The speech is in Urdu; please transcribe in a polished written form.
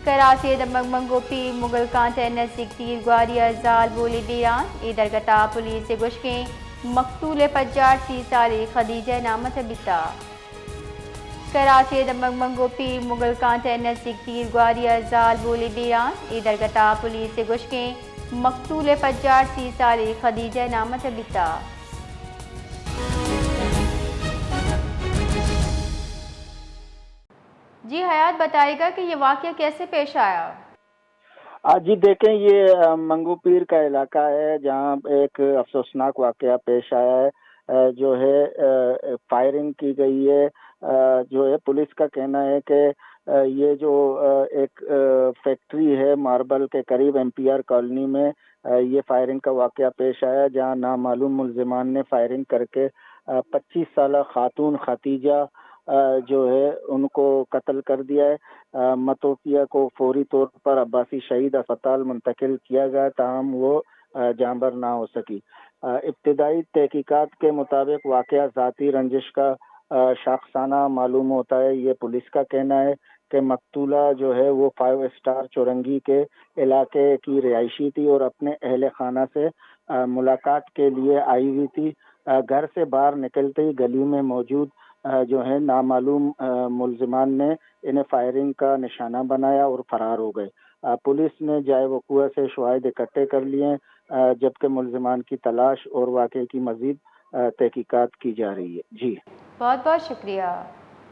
کراچی دمنگو پیر مغل کانٹے نزدیک تیر گواری ازال بولی دیران ادرگتا پولیس سے گشکیں مقتول 50 سالی خدیجہ نامت بیتا کراچی دمنگو پیر مغل کانٹے نزدیک تیر گواری ازال بولی دیران ادرگتا پولیس سے گشکیں مقتول 50 سالی خدیجہ نامت بیتا جی حیات بتائے گا کہ یہ واقعہ کیسے پیش آیا؟ جی دیکھیں، یہ منگو پیر کا علاقہ ہے جہاں ایک افسوسناک واقعہ پیش آیا ہے، جو ہے فائرنگ کی گئی ہے۔ جو ہے پولیس کا کہنا ہے کہ یہ جو ایک فیکٹری ہے ماربل کے قریب MPR کالونی میں یہ فائرنگ کا واقعہ پیش آیا، جہاں نامعلوم ملزمان نے فائرنگ کر کے 25 سالہ خاتون خدیجہ جو ہے ان کو قتل کر دیا ہے۔ متوفیہ کو فوری طور پر عباسی شہید اسپتال منتقل کیا گیا، تاہم وہ جاں بحق نہ ہو سکی۔ ابتدائی تحقیقات کے مطابق واقعہ ذاتی رنجش کا شاخسانہ معلوم ہوتا ہے۔ یہ پولیس کا کہنا ہے کہ مقتولہ جو ہے وہ 5 اسٹار چورنگی کے علاقے کی رہائشی تھی اور اپنے اہل خانہ سے ملاقات کے لیے آئی ہوئی تھی۔ گھر سے باہر نکلتے ہی گلی میں موجود جو ہے نامعلوم ملزمان نے انہیں فائرنگ کا نشانہ بنایا اور فرار ہو گئے۔ پولیس نے جائے وقوع سے شواہد اکٹھے کر لیے ہیں، جبکہ ملزمان کی تلاش اور واقعے کی مزید تحقیقات کی جا رہی ہے۔ جی بہت بہت شکریہ۔